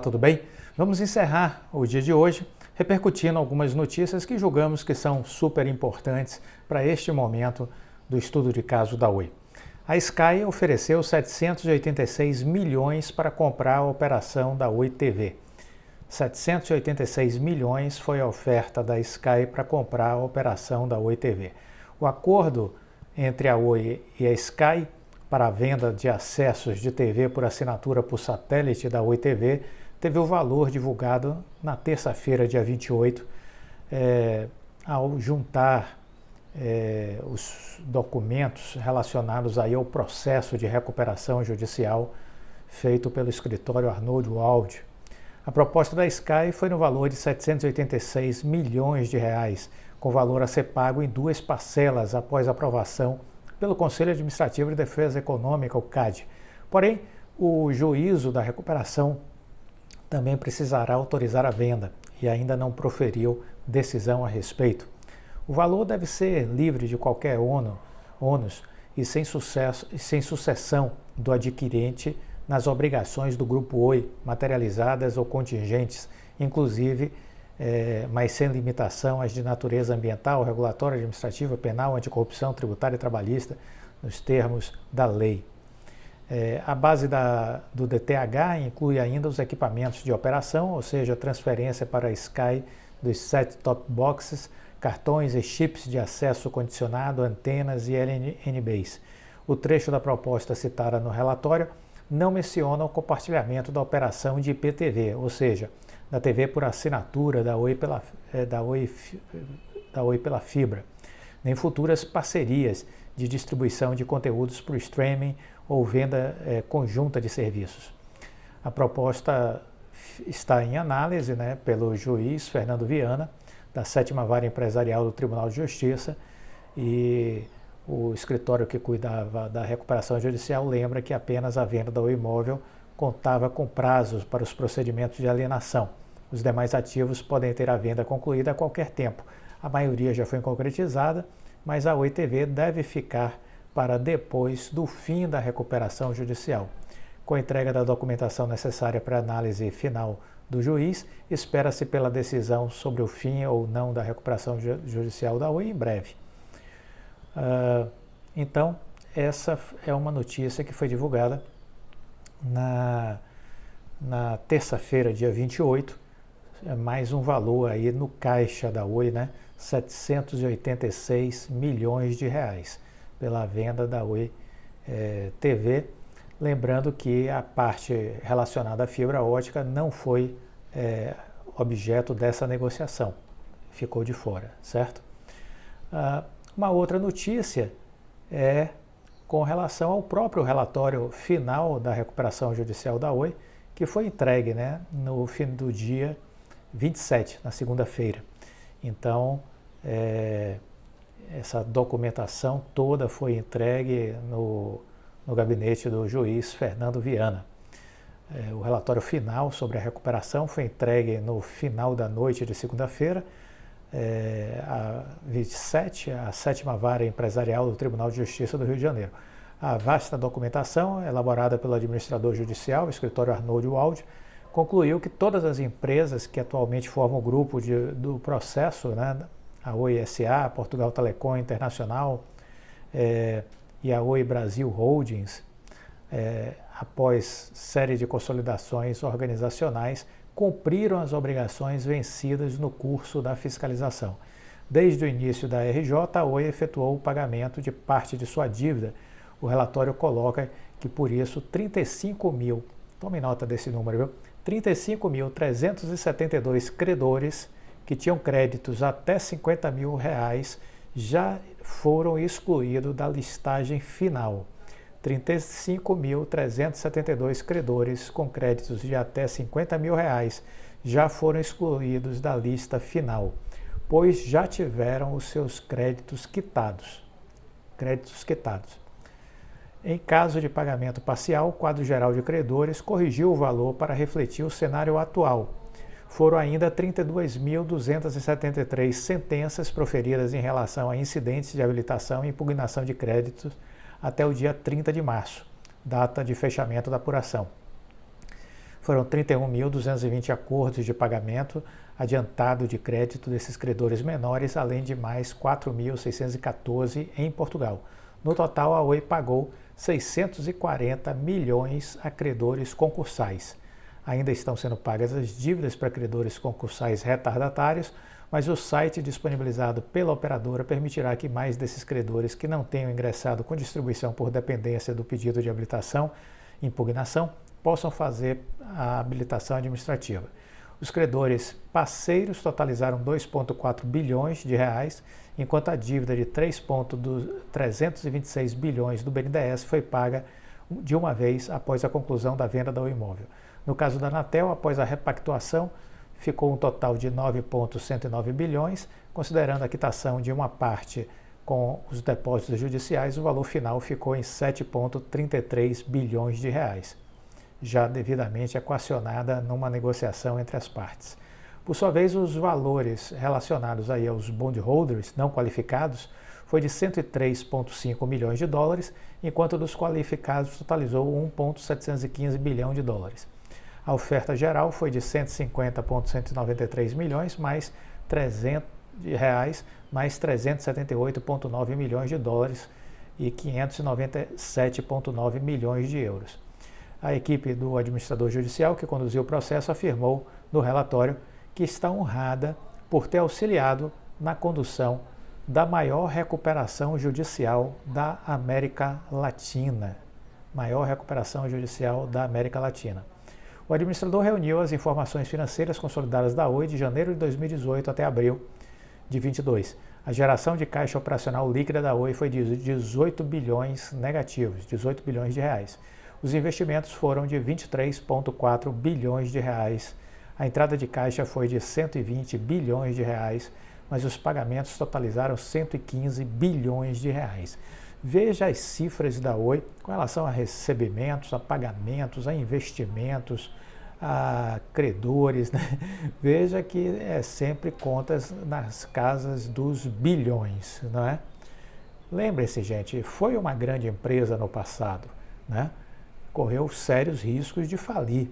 Tudo bem? Vamos encerrar o dia de hoje repercutindo algumas notícias que julgamos que são super importantes para este momento do estudo de caso da Oi. A Sky ofereceu 786 milhões para comprar a operação da Oi TV. 786 milhões foi a oferta da Sky para comprar a operação da Oi TV. O acordo entre a Oi e a Sky para a venda de acessos de TV por assinatura por satélite da Oi TV teve o valor divulgado na terça-feira, dia 28, ao juntar os documentos relacionados aí ao processo de recuperação judicial feito pelo escritório Arnold Wald. A proposta da Sky foi no valor de 786 milhões de reais, com valor a ser pago em duas parcelas após aprovação pelo Conselho Administrativo de Defesa Econômica, o CAD. Porém, o juízo da recuperação também precisará autorizar a venda e ainda não proferiu decisão a respeito. O valor deve ser livre de qualquer ônus e sem sucessão do adquirente nas obrigações do Grupo Oi, materializadas ou contingentes, inclusive, mas sem limitação às de natureza ambiental, regulatória, administrativa, penal, anticorrupção, tributária e trabalhista, nos termos da lei. A base do DTH inclui ainda os equipamentos de operação, ou seja, a transferência para a Sky dos set-top boxes, cartões e chips de acesso condicionado, antenas e LNBs. O trecho da proposta citada no relatório não menciona o compartilhamento da operação de IPTV, ou seja, da TV por assinatura da Oi pela fibra, nem futuras parcerias de distribuição de conteúdos por streaming ou venda conjunta de serviços. A proposta está em análise pelo juiz Fernando Viana, da 7ª Vara Empresarial do Tribunal de Justiça, e o escritório que cuidava da recuperação judicial lembra que apenas a venda do imóvel contava com prazos para os procedimentos de alienação. Os demais ativos podem ter a venda concluída a qualquer tempo. A maioria já foi concretizada, mas a Oi TV deve ficar para depois do fim da recuperação judicial. Com a entrega da documentação necessária para a análise final do juiz, espera-se pela decisão sobre o fim ou não da recuperação judicial da Oi em breve. Então, essa é uma notícia que foi divulgada na terça-feira, dia 28, mais um valor aí no caixa da Oi, 786 milhões de reais pela venda da Oi TV. Lembrando que a parte relacionada à fibra ótica não foi objeto dessa negociação, ficou de fora, certo? Uma outra notícia é com relação ao próprio relatório final da recuperação judicial da Oi, que foi entregue no fim do dia 27, na segunda-feira. Então, essa documentação toda foi entregue no gabinete do juiz Fernando Viana. O relatório final sobre a recuperação foi entregue no final da noite de segunda-feira, a 27, a 7ª Vara Empresarial do Tribunal de Justiça do Rio de Janeiro. A vasta documentação, elaborada pelo administrador judicial, o escritório Arnold Wald, concluiu que todas as empresas que atualmente formam o grupo do processo, a Oi S.A., Portugal Telecom Internacional e a Oi Brasil Holdings, após série de consolidações organizacionais, cumpriram as obrigações vencidas no curso da fiscalização. Desde o início da RJ, a Oi efetuou o pagamento de parte de sua dívida. O relatório coloca que, por isso, 35 mil, tome nota desse número, viu? 35.372 credores que tinham créditos até 50 mil reais já foram excluídos da listagem final. 35.372 credores com créditos de até 50 mil reais já foram excluídos da lista final, pois já tiveram os seus créditos quitados. Em caso de pagamento parcial, o quadro geral de credores corrigiu o valor para refletir o cenário atual. Foram ainda 32.273 sentenças proferidas em relação a incidentes de habilitação e impugnação de créditos até o dia 30 de março, data de fechamento da apuração. Foram 31.220 acordos de pagamento adiantado de crédito desses credores menores, além de mais 4.614 em Portugal. No total, a Oi pagou 640 milhões a credores concursais. Ainda estão sendo pagas as dívidas para credores concursais retardatários, mas o site disponibilizado pela operadora permitirá que mais desses credores que não tenham ingressado com distribuição por dependência do pedido de habilitação, impugnação, possam fazer a habilitação administrativa. Os credores parceiros totalizaram 2,4 bilhões de reais, enquanto a dívida de 326 bilhões do BNDES foi paga de uma vez após a conclusão da venda do imóvel. No caso da Anatel, após a repactuação, ficou um total de 9,109 bilhões, considerando a quitação de uma parte com os depósitos judiciais, o valor final ficou em 7,33 bilhões de reais, já devidamente equacionada numa negociação entre as partes. Por sua vez, os valores relacionados aí aos bondholders não qualificados foi de 103,5 milhões de dólares, enquanto dos qualificados totalizou 1,715 bilhão de dólares. A oferta geral foi de 150,193 milhões mais 378,9 milhões de dólares e 597,9 milhões de euros. A equipe do administrador judicial que conduziu o processo afirmou no relatório que está honrada por ter auxiliado na condução da maior recuperação judicial da América Latina. Maior recuperação judicial da América Latina. O administrador reuniu as informações financeiras consolidadas da Oi de janeiro de 2018 até abril de 2022. A geração de caixa operacional líquida da Oi foi de 18 bilhões negativos, 18 bilhões de reais. Os investimentos foram de 23,4 bilhões de reais. A entrada de caixa foi de 120 bilhões de reais, mas os pagamentos totalizaram 115 bilhões de reais. Veja as cifras da Oi com relação a recebimentos, a pagamentos, a investimentos, a credores, né? Veja que é sempre contas nas casas dos bilhões, não é? Lembre-se, gente, foi uma grande empresa no passado, né? Correu sérios riscos de falir,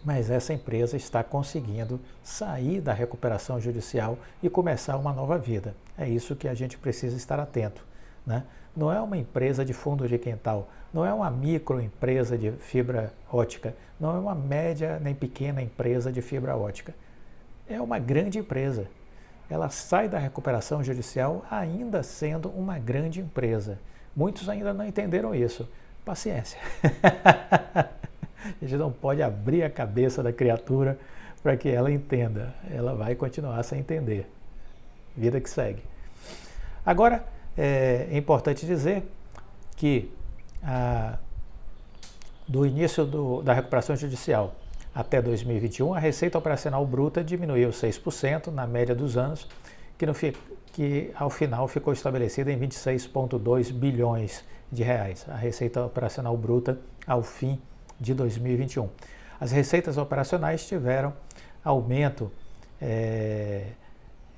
mas essa empresa está conseguindo sair da recuperação judicial e começar uma nova vida. É isso que a gente precisa estar atento, né? Não é uma empresa de fundo de quintal, não é uma microempresa de fibra ótica, não é uma média nem pequena empresa de fibra ótica. É uma grande empresa. Ela sai da recuperação judicial ainda sendo uma grande empresa. Muitos ainda não entenderam isso. Paciência. A gente não pode abrir a cabeça da criatura para que ela entenda. Ela vai continuar sem entender. Vida que segue. Agora, é importante dizer que do início da recuperação judicial até 2021, a receita operacional bruta diminuiu 6% na média dos anos, que ao final ficou estabelecida em 26,2 bilhões de reais, a receita operacional bruta ao fim de 2021. As receitas operacionais tiveram aumento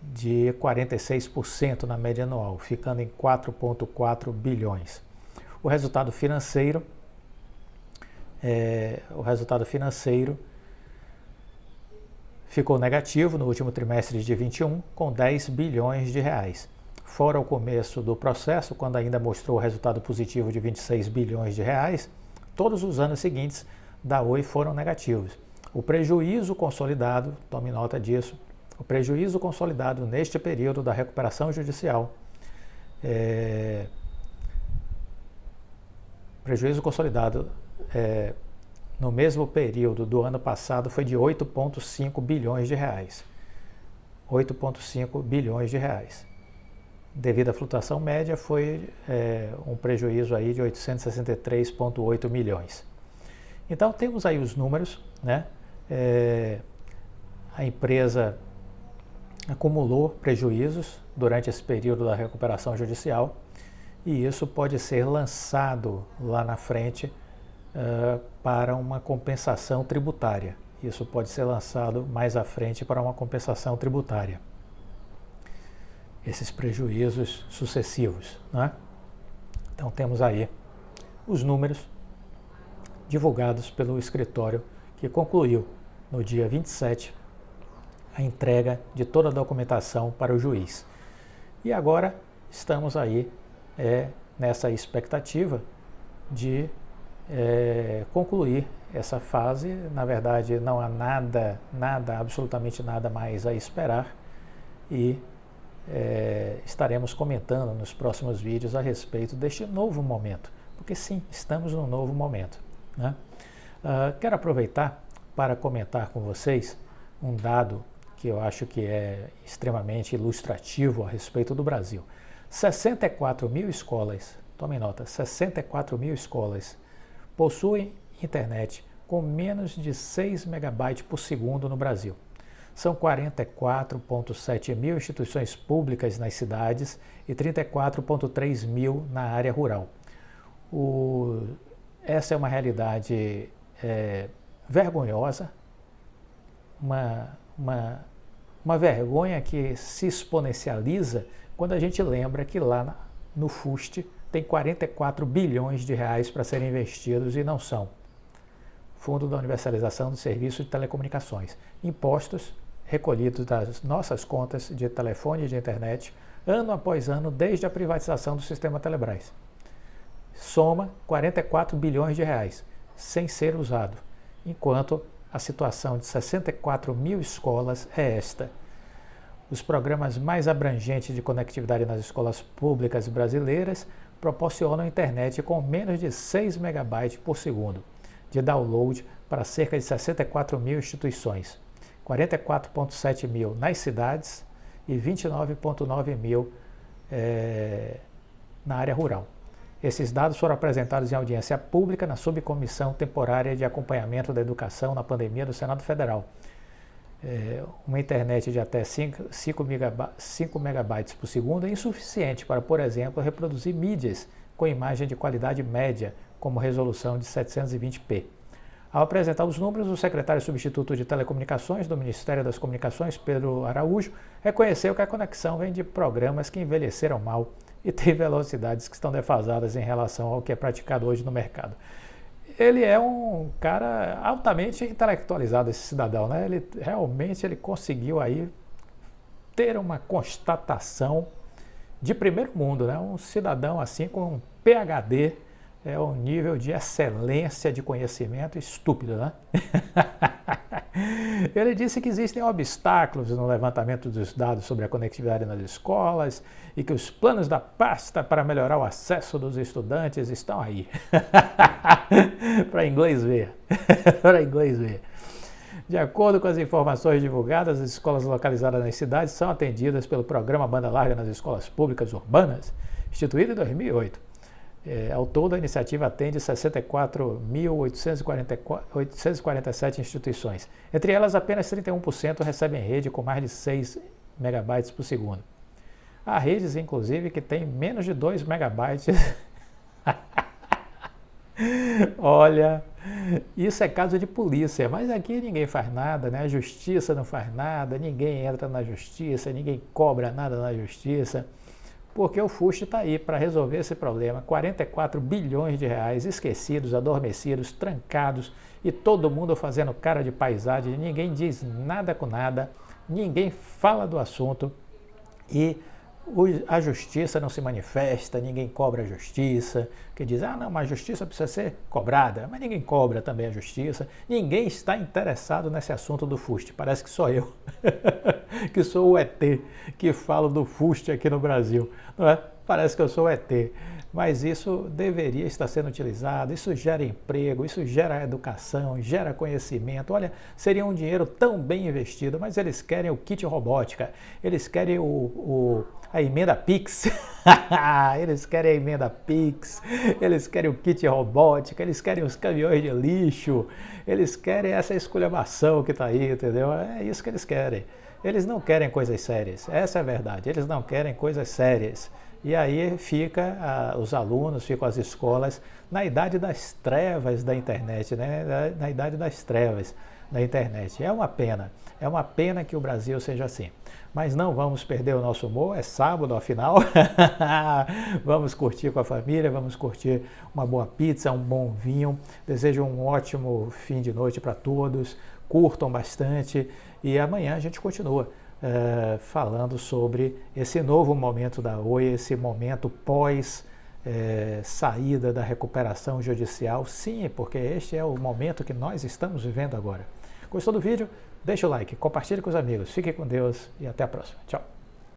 de 46% na média anual, ficando em 4,4 bilhões. O resultado financeiro ficou negativo no último trimestre de 21, com 10 bilhões de reais. Fora o começo do processo, quando ainda mostrou o resultado positivo de 26 bilhões de reais, todos os anos seguintes da Oi foram negativos. O prejuízo consolidado, tome nota disso, o prejuízo consolidado neste período da recuperação judicial, no mesmo período do ano passado foi de 8,5 bilhões de reais. 8,5 bilhões de reais. Devido à flutuação média, foi um prejuízo aí de 863,8 milhões. Então, temos aí os números, né? A empresa acumulou prejuízos durante esse período da recuperação judicial e isso pode ser lançado lá na frente para uma compensação tributária. Isso pode ser lançado mais à frente para uma compensação tributária. Esses prejuízos sucessivos, né? Então temos aí os números divulgados pelo escritório que concluiu no dia 27 a entrega de toda a documentação para o juiz. E agora estamos aí nessa expectativa de concluir essa fase. Na verdade, não há nada, absolutamente nada mais a esperar e estaremos comentando nos próximos vídeos a respeito deste novo momento, porque sim, estamos num novo momento, né? Quero aproveitar para comentar com vocês um dado que eu acho que é extremamente ilustrativo a respeito do Brasil. 64 mil escolas, tomem nota, 64 mil escolas possuem internet com menos de 6 megabytes por segundo no Brasil. São 44,7 mil instituições públicas nas cidades e 34,3 mil na área rural. Essa é uma realidade vergonhosa, uma vergonha que se exponencializa quando a gente lembra que lá no FUST tem 44 bilhões de reais para serem investidos e não são. Fundo da Universalização do Serviço de Telecomunicações. Impostos recolhidos das nossas contas de telefone e de internet, ano após ano, desde a privatização do sistema Telebrás. Soma 44 bilhões de reais, sem ser usado, enquanto a situação de 64 mil escolas é esta. Os programas mais abrangentes de conectividade nas escolas públicas brasileiras proporcionam internet com menos de 6 megabytes por segundo de download para cerca de 64 mil instituições, 44,7 mil nas cidades e 29,9 mil na área rural. Esses dados foram apresentados em audiência pública na Subcomissão Temporária de Acompanhamento da Educação na Pandemia do Senado Federal. Uma internet de até 5 megabytes por segundo é insuficiente para, por exemplo, reproduzir mídias com imagem de qualidade média, como resolução de 720p. Ao apresentar os números, o secretário substituto de Telecomunicações do Ministério das Comunicações, Pedro Araújo, reconheceu que a conexão vem de programas que envelheceram mal e tem velocidades que estão defasadas em relação ao que é praticado hoje no mercado. Ele é um cara altamente intelectualizado, esse cidadão, né? Ele realmente conseguiu aí ter uma constatação de primeiro mundo, né? Um cidadão assim com um PhD, um nível de excelência de conhecimento estúpido, né? Ele disse que existem obstáculos no levantamento dos dados sobre a conectividade nas escolas e que os planos da pasta para melhorar o acesso dos estudantes estão aí. Para inglês ver. Para inglês ver. De acordo com as informações divulgadas, as escolas localizadas nas cidades são atendidas pelo programa Banda Larga nas Escolas Públicas Urbanas, instituído em 2008. Ao todo, a iniciativa atende 64.847 instituições. Entre elas, apenas 31% recebem rede com mais de 6 megabytes por segundo. Há redes, inclusive, que têm menos de 2 megabytes. Olha, isso é caso de polícia, mas aqui ninguém faz nada, né? A justiça não faz nada, ninguém entra na justiça, ninguém cobra nada na justiça. Porque o FUST está aí para resolver esse problema. 44 bilhões de reais esquecidos, adormecidos, trancados e todo mundo fazendo cara de paisagem, ninguém diz nada com nada, ninguém fala do assunto e a justiça não se manifesta, ninguém cobra a justiça, que diz, não, mas a justiça precisa ser cobrada, mas ninguém cobra também a justiça, ninguém está interessado nesse assunto do FUST, parece que sou eu, que sou o ET, que falo do FUST aqui no Brasil, não é? Parece que eu sou o ET, mas isso deveria estar sendo utilizado, isso gera emprego, isso gera educação, gera conhecimento, olha, seria um dinheiro tão bem investido, mas eles querem o kit robótica, eles querem a emenda Pix, eles querem a emenda Pix, eles querem o kit robótica, eles querem os caminhões de lixo, eles querem essa esculhambação que está aí, entendeu? É isso que eles querem. Eles não querem coisas sérias, essa é a verdade, eles não querem coisas sérias. E aí os alunos, ficam as escolas na idade das trevas da internet, né? Na idade das trevas. na internet. É uma pena que o Brasil seja assim. Mas não vamos perder o nosso humor, é sábado afinal. Vamos curtir com a família, vamos curtir uma boa pizza, um bom vinho. Desejo um ótimo fim de noite para todos, curtam bastante e amanhã a gente continua falando sobre esse novo momento da Oi, esse momento pós saída da recuperação judicial. Sim, porque este é o momento que nós estamos vivendo agora. Gostou do vídeo? Deixa o like, compartilhe com os amigos. Fique com Deus e até a próxima. Tchau.